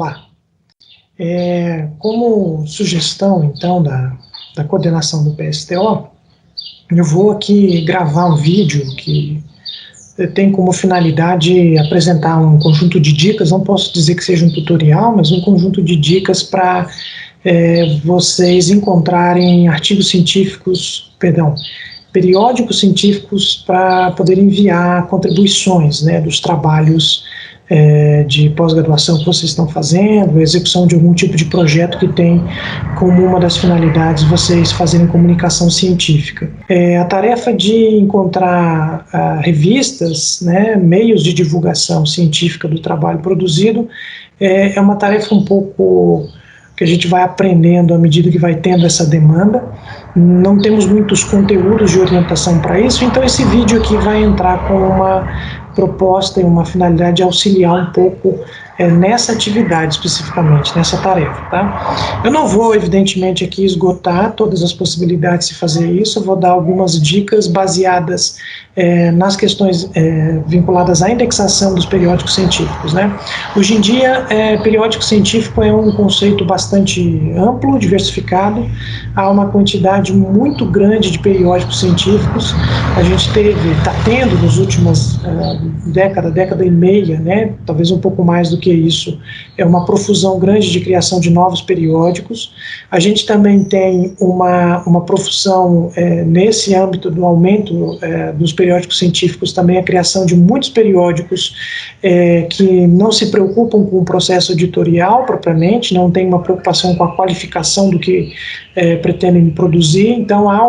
Olá. Como sugestão, então, da coordenação do PSTO, eu vou aqui gravar um vídeo que tem como finalidade apresentar um conjunto de dicas, não posso dizer que seja um tutorial, mas um conjunto de dicas para vocês encontrarem periódicos científicos para poder enviar contribuições, né, dos trabalhos de pós-graduação que vocês estão fazendo, a execução de algum tipo de projeto que tem como uma das finalidades vocês fazerem comunicação científica. A tarefa de encontrar revistas, né, meios de divulgação científica do trabalho produzido é uma tarefa um pouco que a gente vai aprendendo à medida que vai tendo essa demanda. Não temos muitos conteúdos de orientação para isso, então esse vídeo aqui vai entrar com uma proposta e uma finalidade de auxiliar um pouco nessa atividade especificamente, nessa tarefa, tá? Eu não vou, evidentemente, aqui esgotar todas as possibilidades de fazer isso, eu vou dar algumas dicas baseadas nas questões vinculadas à indexação dos periódicos científicos, né? Hoje em dia, periódico científico é um conceito bastante amplo, diversificado, há uma quantidade muito grande de periódicos científicos, a gente está tendo nos últimos década e meia, né, talvez um pouco mais do que isso, uma profusão grande de criação de novos periódicos. A gente também tem uma profusão nesse âmbito do aumento dos periódicos científicos, também a criação de muitos periódicos que não se preocupam com o processo editorial propriamente, não tem uma preocupação com a qualificação do que pretendem produzir, então há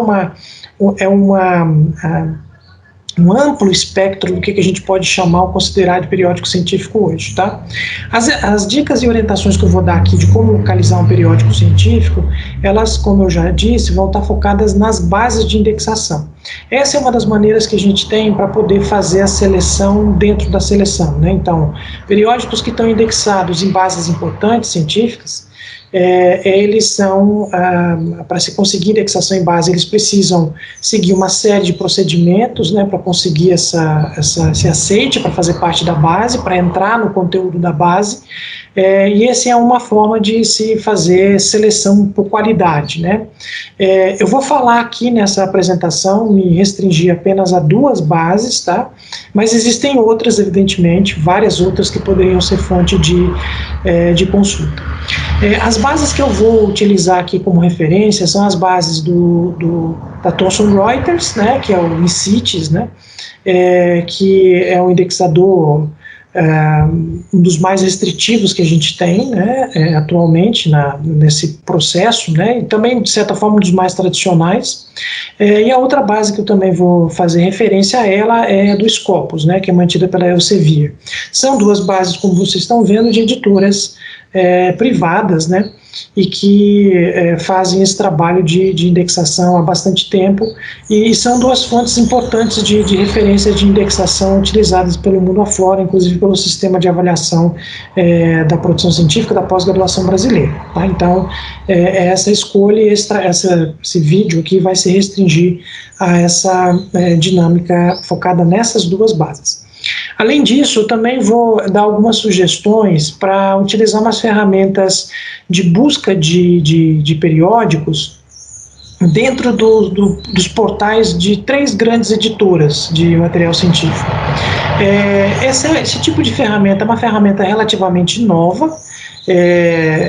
um amplo espectro do que a gente pode chamar ou considerar de periódico científico hoje, tá? As dicas e orientações que eu vou dar aqui de como localizar um periódico científico, elas, como eu já disse, vão estar focadas nas bases de indexação. Essa é uma das maneiras que a gente tem para poder fazer a seleção dentro da seleção, né? Então, periódicos que estão indexados em bases importantes científicas, eles são, para se conseguir indexação em base, eles precisam seguir uma série de procedimentos, né, para conseguir esse aceite para fazer parte da base, para entrar no conteúdo da base, e essa é uma forma de se fazer seleção por qualidade, né. Eu vou falar aqui nessa apresentação, me restringir apenas a 2 bases, tá, mas existem outras, evidentemente, várias outras que poderiam ser fonte de consulta. As bases que eu vou utilizar aqui como referência são as bases da Thomson Reuters, né, que é o ICITES, né, que é um indexador um dos mais restritivos que a gente tem, né, atualmente nesse processo, né, e também, de certa forma, um dos mais tradicionais. E a outra base que eu também vou fazer referência a ela é do Scopus, né, que é mantida pela Elsevier. São 2 bases, como vocês estão vendo, de editoras privadas, né, e que fazem esse trabalho de indexação há bastante tempo, e são 2 fontes importantes de referência de indexação utilizadas pelo mundo afora, inclusive pelo sistema de avaliação da produção científica da pós-graduação brasileira, tá? Então, essa escolha, esse vídeo aqui vai se restringir a essa dinâmica focada nessas 2 bases. Além disso, eu também vou dar algumas sugestões para utilizar umas ferramentas de busca de periódicos dentro dos portais de 3 grandes editoras de material científico. Esse tipo de ferramenta é uma ferramenta relativamente nova,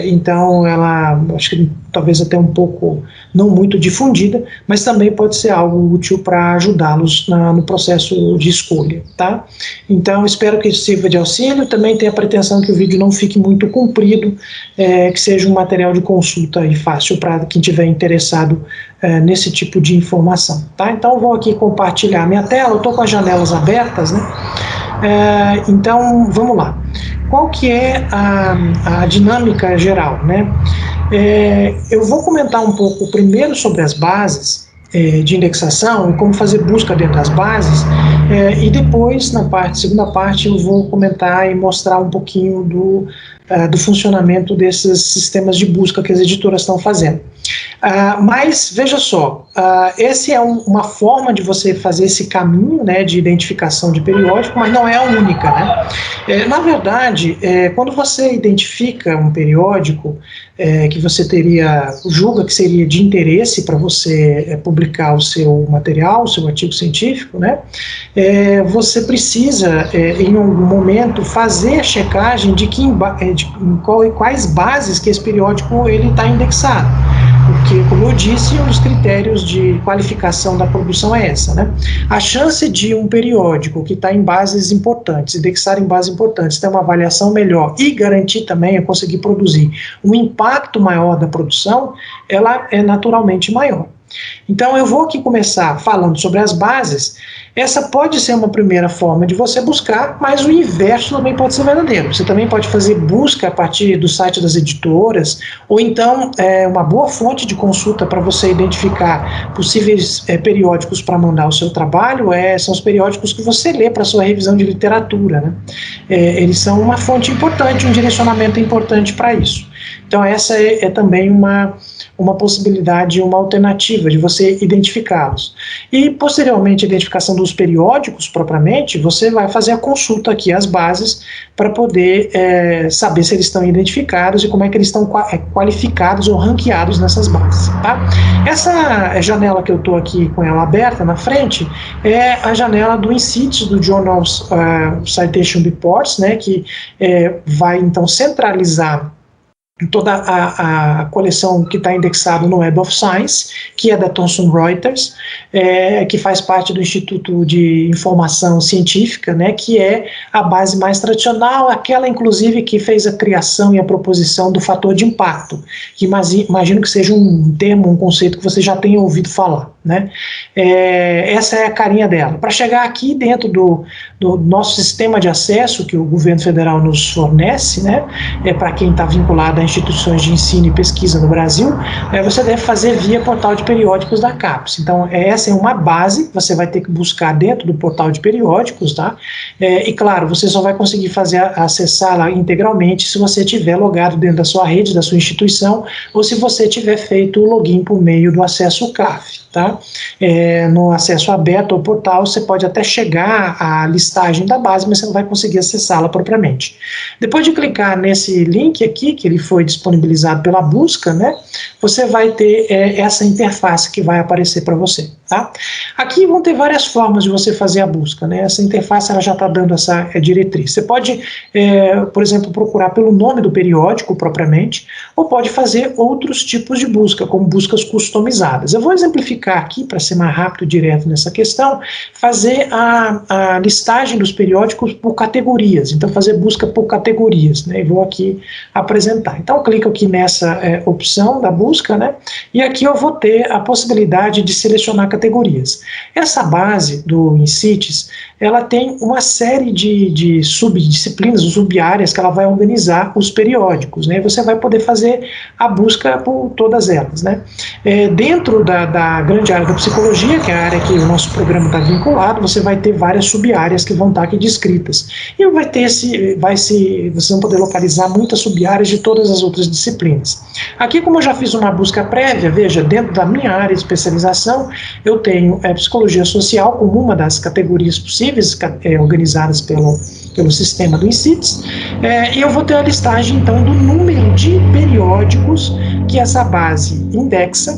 então ela, acho que talvez até um pouco não muito difundida, mas também pode ser algo útil para ajudá-los no processo de escolha, tá? Então, espero que isso sirva de auxílio. Também tenho a pretensão que o vídeo não fique muito comprido, que seja um material de consulta e fácil para quem estiver interessado nesse tipo de informação, tá? Então, vou aqui compartilhar minha tela, eu estou com as janelas abertas, né? Então, vamos lá. Qual que é a dinâmica geral, né? Eu vou comentar um pouco primeiro sobre as bases de indexação e como fazer busca dentro das bases, e depois, na segunda parte, eu vou comentar e mostrar um pouquinho do funcionamento desses sistemas de busca que as editoras estão fazendo. Mas, veja só, essa é uma forma de você fazer esse caminho, né, de identificação de periódico, mas não é a única, né? Na verdade, quando você identifica um periódico que você julga que seria de interesse para você publicar o seu material, o seu artigo científico, né, você precisa, em algum momento, fazer a checagem de quais bases que esse periódico está indexado. Porque, como eu disse, um dos critérios de qualificação da produção é essa, né? A chance de um periódico que está em bases importantes, indexar em bases importantes, ter uma avaliação melhor e garantir também a conseguir produzir um impacto maior da produção, ela é naturalmente maior. Então, eu vou aqui começar falando sobre as bases. Essa pode ser uma primeira forma de você buscar, mas o inverso também pode ser verdadeiro. Você também pode fazer busca a partir do site das editoras, ou então uma boa fonte de consulta para você identificar possíveis periódicos para mandar o seu trabalho são os periódicos que você lê para a sua revisão de literatura, né? Eles são uma fonte importante, um direcionamento importante para isso. Então, essa é também uma possibilidade, uma alternativa de você identificá-los. E, posteriormente, a identificação dos periódicos, propriamente, você vai fazer a consulta aqui às bases para poder saber se eles estão identificados e como é que eles estão qualificados ou ranqueados nessas bases, tá? Essa janela que eu estou aqui com ela aberta na frente é a janela do INCITES, do Journal Citation Reports, né, que vai, então, centralizar toda a coleção que está indexada no Web of Science, que é da Thomson Reuters, que faz parte do Instituto de Informação Científica, né, que é a base mais tradicional, aquela inclusive que fez a criação e a proposição do fator de impacto, que imagino que seja um termo, um conceito que você já tenha ouvido falar, né? Essa é a carinha dela. Para chegar aqui dentro do nosso sistema de acesso que o governo federal nos fornece, né, para quem está vinculado a instituições de ensino e pesquisa no Brasil, você deve fazer via portal de periódicos da CAPES. Então, essa é uma base, você vai ter que buscar dentro do portal de periódicos, tá? E claro, você só vai conseguir acessá-la integralmente se você tiver logado dentro da sua rede, da sua instituição, ou se você tiver feito o login por meio do acesso CAF, tá? No acesso aberto ao portal, você pode até chegar à listagem da base, mas você não vai conseguir acessá-la propriamente. Depois de clicar nesse link aqui, que ele foi disponibilizado pela busca, né, você vai ter essa interface que vai aparecer para você, tá? Aqui vão ter várias formas de você fazer a busca, né? Essa interface ela já está dando essa diretriz. Você pode, por exemplo, procurar pelo nome do periódico propriamente, ou pode fazer outros tipos de busca, como buscas customizadas. Eu vou exemplificar aqui, para ser mais rápido e direto nessa questão, fazer a listagem dos periódicos por categorias. Então, fazer busca por categorias, né? E vou aqui apresentar. Então, eu clico aqui nessa opção da busca, né? E aqui eu vou ter a possibilidade de selecionar categorias. Essa base do INCITES, ela tem uma série de subdisciplinas, sub-áreas que ela vai organizar os periódicos, né? E você vai poder fazer a busca por todas elas, né? Dentro da grande área da psicologia, que é a área que o nosso programa está vinculado, você vai ter várias sub-áreas que vão estar aqui descritas. E vocês vão poder localizar muitas sub-áreas de todas as outras disciplinas. Aqui, como eu já fiz uma busca prévia, veja, dentro da minha área de especialização, eu tenho psicologia social como uma das categorias possíveis, organizadas pelo sistema do INCITES, e eu vou ter a listagem, então, do número de periódicos que essa base indexa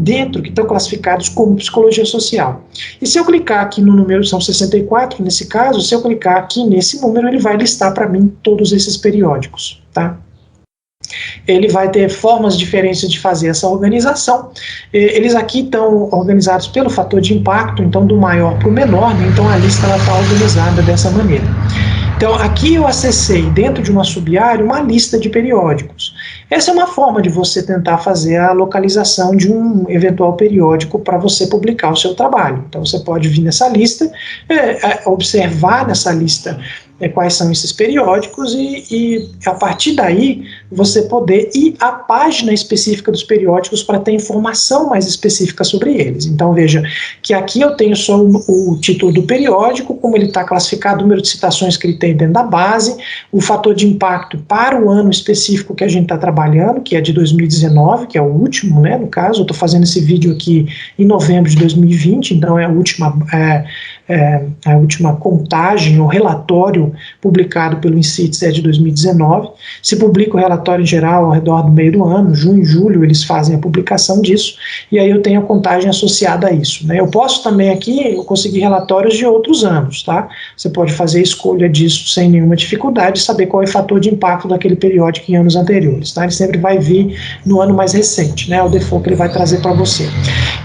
dentro, que estão classificados como psicologia social. E se eu clicar aqui no número, são 64 nesse caso, se eu clicar aqui nesse número, ele vai listar para mim todos esses periódicos, tá? Ele vai ter formas diferentes de fazer essa organização. Eles aqui estão organizados pelo fator de impacto, então do maior para o menor, né? Então a lista está organizada dessa maneira. Então, aqui eu acessei, dentro de uma sub-área, uma lista de periódicos. Essa é uma forma de você tentar fazer a localização de um eventual periódico para você publicar o seu trabalho. Então, você pode vir nessa lista, observar nessa lista quais são esses periódicos e a partir daí, você poder ir à página específica dos periódicos para ter informação mais específica sobre eles. Então veja que aqui eu tenho só o título do periódico, como ele está classificado, o número de citações que ele tem dentro da base, o fator de impacto para o ano específico que a gente está trabalhando, que é de 2019, que é o último, né, no caso, eu estou fazendo esse vídeo aqui em novembro de 2020, então é a última contagem, o relatório publicado pelo INCITES é de 2019, se publica o relatório em geral ao redor do meio do ano, junho, julho, eles fazem a publicação disso, e aí eu tenho a contagem associada a isso, né? Eu posso também aqui, eu conseguir relatórios de outros anos, tá? Você pode fazer a escolha disso sem nenhuma dificuldade, saber qual é o fator de impacto daquele periódico em anos anteriores, tá? Ele sempre vai vir no ano mais recente, né? O default que ele vai trazer para você.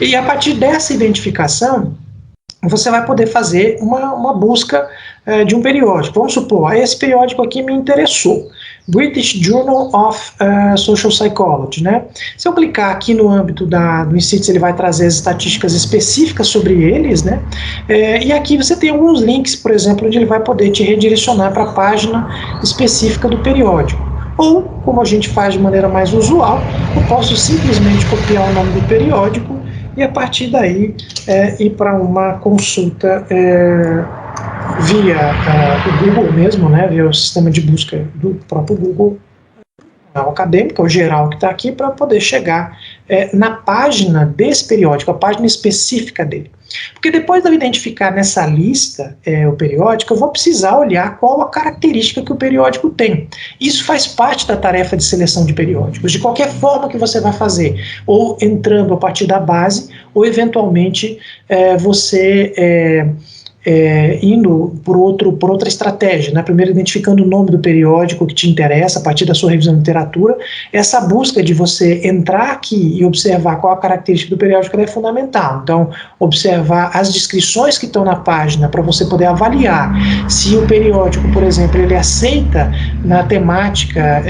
E a partir dessa identificação, você vai poder fazer uma busca de um periódico. Vamos supor, esse periódico aqui me interessou, British Journal of Social Psychology, né? Se eu clicar aqui no âmbito do INCITES, ele vai trazer as estatísticas específicas sobre eles, né? E aqui você tem alguns links, por exemplo, onde ele vai poder te redirecionar para a página específica do periódico. Ou, como a gente faz de maneira mais usual, eu posso simplesmente copiar o nome do periódico e a partir daí ir para uma consulta via o Google mesmo, né, via o sistema de busca do próprio Google, o acadêmico, o geral que está aqui, para poder chegar na página desse periódico, a página específica dele. Porque depois de eu identificar nessa lista o periódico, eu vou precisar olhar qual a característica que o periódico tem. Isso faz parte da tarefa de seleção de periódicos, de qualquer forma que você vai fazer, ou entrando a partir da base, ou eventualmente você indo por outra estratégia, né? Primeiro identificando o nome do periódico que te interessa, a partir da sua revisão de literatura. Essa busca de você entrar aqui e observar qual a característica do periódico é fundamental. Então, observar as descrições que estão na página para você poder avaliar se o periódico, por exemplo, ele aceita na temática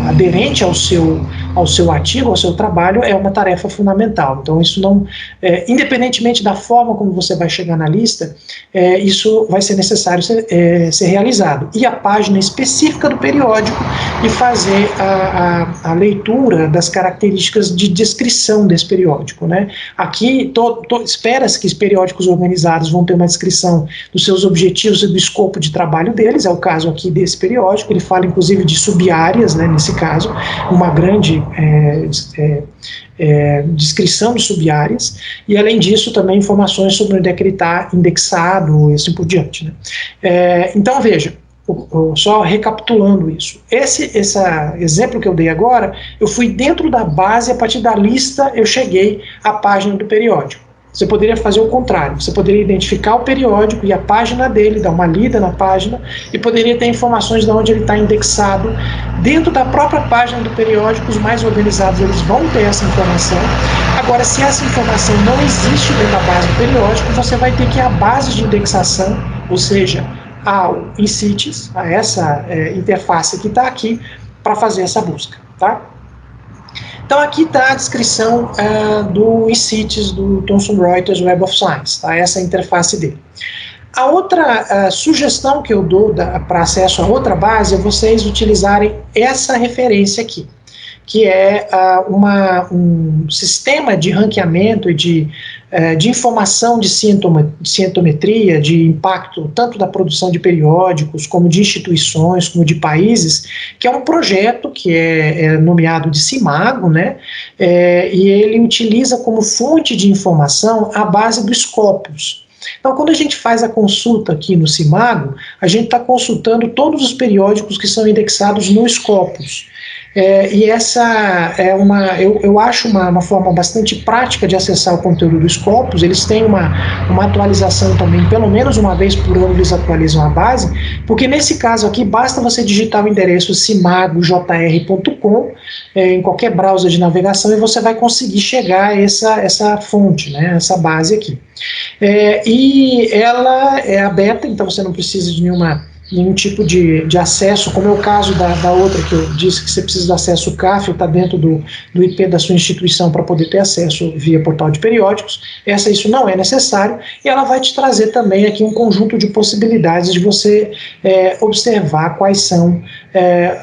aderente ao seu artigo, ao seu trabalho, é uma tarefa fundamental. Então, isso não, independentemente da forma como você vai chegar na lista, isso vai ser necessário ser realizado. E a página específica do periódico e fazer a leitura das características de descrição desse periódico, né? Aqui espera-se que os periódicos organizados vão ter uma descrição dos seus objetivos e do escopo de trabalho deles, é o caso aqui desse periódico, ele fala inclusive de subáreas, né, nesse caso, uma grande descrição de subáreas, e além disso também informações sobre onde é que ele está indexado e assim por diante, né? Então veja, só recapitulando isso, esse exemplo que eu dei agora, eu fui dentro da base, a partir da lista eu cheguei à página do periódico. Você poderia fazer o contrário, você poderia identificar o periódico e a página dele, dar uma lida na página, e poderia ter informações de onde ele está indexado. Dentro da própria página do periódico, os mais organizados eles vão ter essa informação. Agora, se essa informação não existe dentro da base do periódico, você vai ter que ir à base de indexação, ou seja, ao INCITES, a essa interface que está aqui, para fazer essa busca, tá? Então aqui está a descrição do INCITES, do Thomson Reuters Web of Science, tá? Essa é a interface dele. A outra sugestão que eu dou para acesso a outra base é vocês utilizarem essa referência aqui, que é um sistema de ranqueamento e de informação de cientometria, de impacto tanto da produção de periódicos, como de instituições, como de países, que é um projeto que é nomeado de CIMAGO, né? E ele utiliza como fonte de informação a base do Scopus. Então, quando a gente faz a consulta aqui no CIMAGO, a gente está consultando todos os periódicos que são indexados no Scopus. E essa eu acho uma forma bastante prática de acessar o conteúdo do Scopus. Eles têm uma atualização também, pelo menos uma vez por ano eles atualizam a base, porque nesse caso aqui basta você digitar o endereço cimagojr.com em qualquer browser de navegação e você vai conseguir chegar a essa fonte, né, essa base aqui. E ela é aberta, então você não precisa de nenhum tipo de acesso, como é o caso da outra que eu disse que você precisa do acesso CAF, está dentro do IP da sua instituição para poder ter acesso via portal de periódicos. Isso não é necessário, e ela vai te trazer também aqui um conjunto de possibilidades de você observar quais são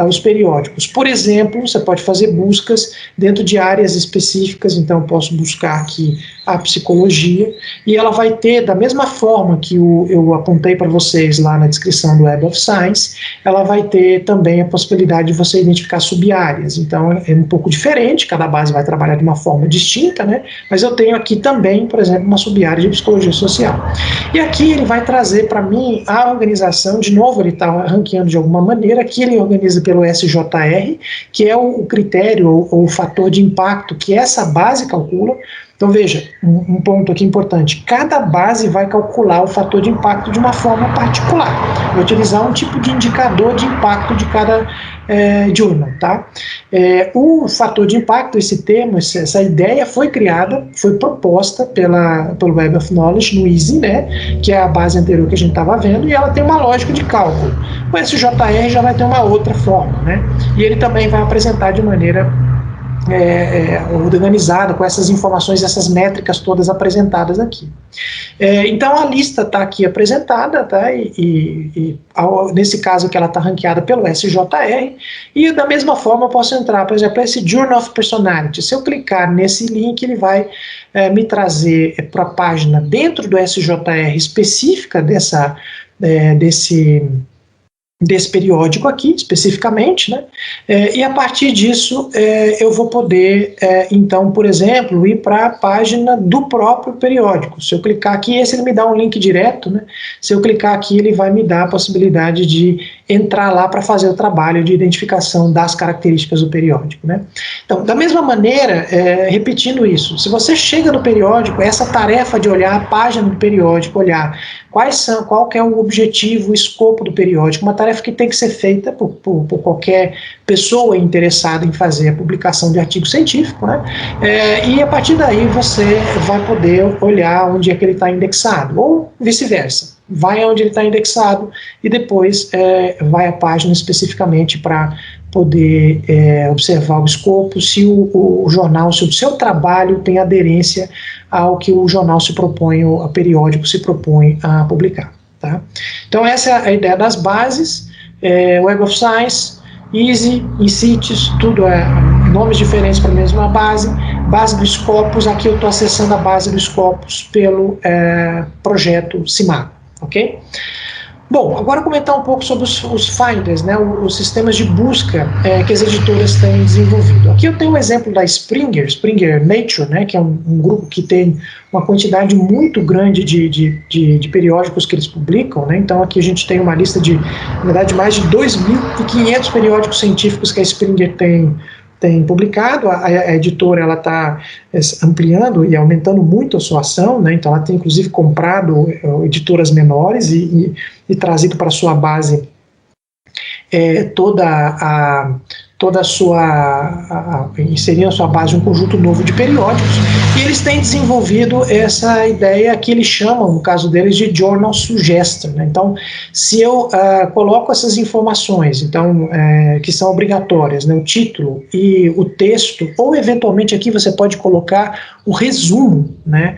os periódicos. Por exemplo, você pode fazer buscas dentro de áreas específicas, então eu posso buscar aqui a psicologia, e ela vai ter, da mesma forma que eu apontei para vocês lá na descrição do Web of Science, ela vai ter também a possibilidade de você identificar sub-áreas. Então é um pouco diferente, cada base vai trabalhar de uma forma distinta, né? Mas eu tenho aqui também, por exemplo, uma sub-área de psicologia social. E aqui ele vai trazer para mim a organização, de novo ele está ranqueando de alguma maneira, aqui ele organiza pelo SJR, que é o critério ou o fator de impacto que essa base calcula. Então veja, um ponto aqui importante, cada base vai calcular o fator de impacto de uma forma particular, vai utilizar um tipo de indicador de impacto de cada journal, tá? O fator de impacto, esse termo, essa ideia foi criada, foi proposta pelo Web of Knowledge no EASY, né, que é a base anterior que a gente estava vendo, e ela tem uma lógica de cálculo. O SJR já vai ter uma outra forma, né, e ele também vai apresentar de maneira organizada, com essas informações, essas métricas todas apresentadas aqui. Então a lista está aqui apresentada, tá? Nesse caso que ela está ranqueada pelo SJR, e da mesma forma eu posso entrar, por exemplo, esse Journal of Personality. Se eu clicar nesse link, ele vai me trazer para a página dentro do SJR específica desse periódico aqui, especificamente, né? E a partir disso eu vou poder, então, por exemplo, ir para a página do próprio periódico. Se eu clicar aqui, esse ele me dá um link direto, né? Se eu clicar aqui, ele vai me dar a possibilidade de entrar lá para fazer o trabalho de identificação das características do periódico, né? Então, da mesma maneira, repetindo isso, se você chega no periódico, essa tarefa de olhar a página do periódico, olhar qual que é o objetivo, o escopo do periódico, uma tarefa que tem que ser feita por qualquer pessoa interessada em fazer a publicação de artigo científico, né? E a partir daí você vai poder olhar onde é que ele está indexado, ou vice-versa. Vai onde ele está indexado e depois vai à página especificamente para poder observar o escopo, se o jornal, se o seu trabalho tem aderência ao que o jornal se propõe, ou o periódico se propõe a publicar. Tá? Então essa é a ideia das bases, Web of Science, EASY, InCites, tudo nomes diferentes para a mesma base do Scopus. Aqui eu estou acessando a base do Scopus pelo projeto CIMAGO, ok? Bom, agora comentar um pouco sobre os finders, né, os sistemas de busca que as editoras têm desenvolvido. Aqui eu tenho um exemplo da Springer Nature, né, que é um grupo que tem uma quantidade muito grande de periódicos que eles publicam, né. Então aqui a gente tem uma lista de, na verdade, mais de 2.500 periódicos científicos que a Springer tem publicado. A editora ela está ampliando e aumentando muito a sua ação, né? Então ela tem inclusive comprado editoras menores e trazido para a sua base toda a sua, inserindo a sua base um conjunto novo de periódicos, e eles têm desenvolvido essa ideia que eles chamam, no caso deles, de Journal Suggestion, né? Então, se eu coloco essas informações, então, que são obrigatórias, né, o título e o texto, ou eventualmente aqui você pode colocar o resumo, né,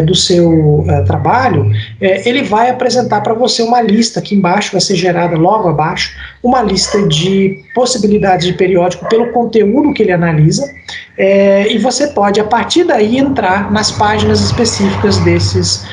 do seu trabalho, ele vai apresentar para você uma lista, aqui embaixo, vai ser gerada logo abaixo, uma lista de possibilidades de periódico pelo conteúdo que ele analisa, e você pode, a partir daí, entrar nas páginas específicas desses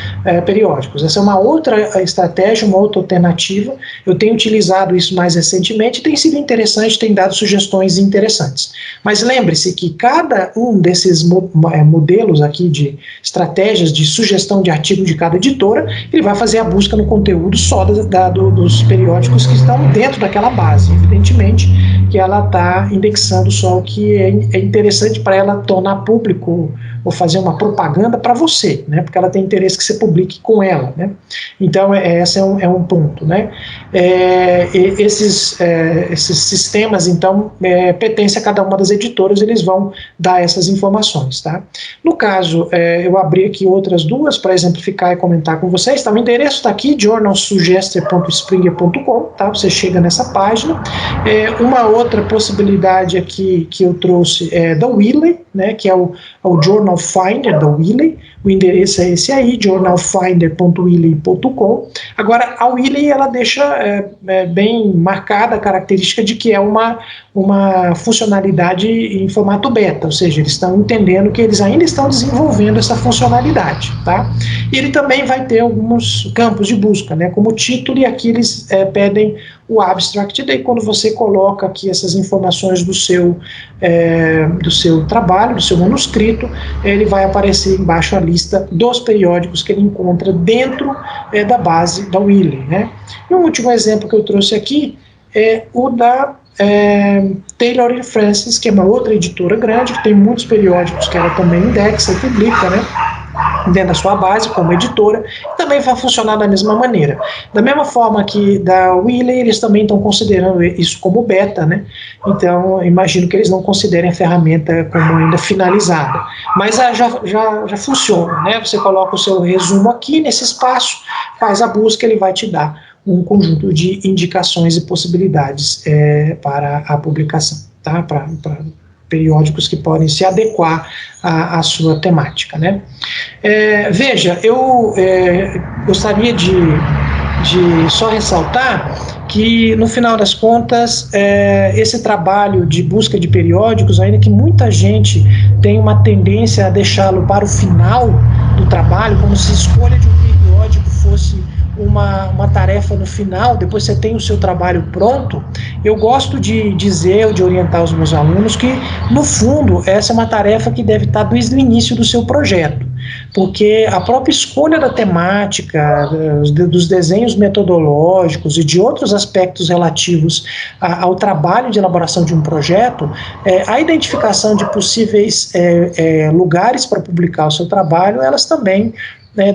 periódicos. Essa é uma outra estratégia, uma outra alternativa. Eu tenho utilizado isso mais recentemente, tem sido interessante, tem dado sugestões interessantes. Mas lembre-se que cada um desses modelos aqui de estratégias de sugestão de artigo de cada editora, ele vai fazer a busca no conteúdo só dos periódicos que estão dentro daquela base. Evidentemente que ela está indexando só o que é interessante para ela tornar público ou fazer uma propaganda para você, né? Porque ela tem interesse que você publique com ela, né? Então, esse é um ponto, né? Esses sistemas, então, pertencem a cada uma das editoras, eles vão dar essas informações, tá? No caso, eu abri aqui outras duas para exemplificar e comentar com vocês, tá? O endereço está aqui, journalsuggester.springer.com, tá? Você chega nessa página. Uma outra possibilidade aqui que eu trouxe é da Wiley, né? Que é ao Journal Finder da Wiley. O endereço é esse aí, journalfinder.wiley.com. Agora, a Wiley, ela deixa bem marcada a característica de que é uma funcionalidade em formato beta, ou seja, eles estão entendendo que eles ainda estão desenvolvendo essa funcionalidade, tá? E ele também vai ter alguns campos de busca, né, como título, e aqui eles pedem o abstract, e daí quando você coloca aqui essas informações do seu trabalho, do seu manuscrito, ele vai aparecer embaixo a lista dos periódicos que ele encontra dentro da base da Wiley, né? E um último exemplo que eu trouxe aqui é o da Taylor & Francis, que é uma outra editora grande, que tem muitos periódicos que ela também indexa e publica, né, dentro da sua base como editora, também vai funcionar da mesma maneira. Da mesma forma que da Wiley, eles também estão considerando isso como beta, né? Então, imagino que eles não considerem a ferramenta como ainda finalizada. Mas já funciona, né? Você coloca o seu resumo aqui nesse espaço, faz a busca, ele vai te dar um conjunto de indicações e possibilidades para a publicação, tá? Para periódicos que podem se adequar à sua temática, né? Veja, eu gostaria de só ressaltar que, no final das contas, esse trabalho de busca de periódicos, ainda que muita gente tenha uma tendência a deixá-lo para o final do trabalho, como se a escolha de um periódico fosse uma tarefa no final, depois você tem o seu trabalho pronto, eu gosto de dizer, de orientar os meus alunos que, no fundo, essa é uma tarefa que deve estar desde o início do seu projeto, porque a própria escolha da temática, dos desenhos metodológicos e de outros aspectos relativos ao trabalho de elaboração de um projeto, a identificação de possíveis lugares para publicar o seu trabalho, elas também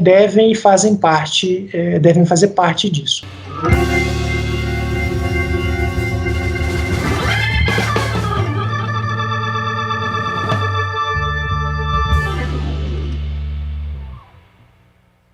devem fazer parte disso.